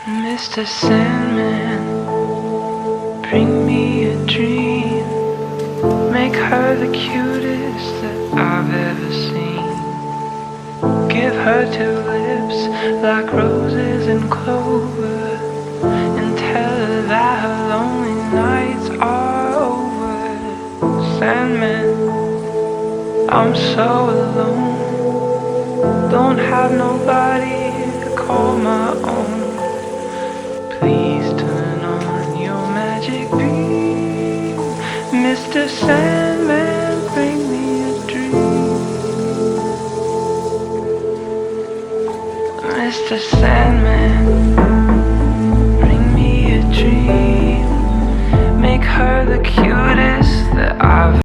Mr. Sandman, bring me a dream. Make her the cutest that I've ever seen. Give her two lips like roses and clover, and tell her that her lonely nights are over. Sandman, I'm so alone, don't have nobody to call my own. Please turn on your magic beam. Mr. Sandman, bring me a dream. Mr. Sandman, bring me a dream. Make her the cutest that I've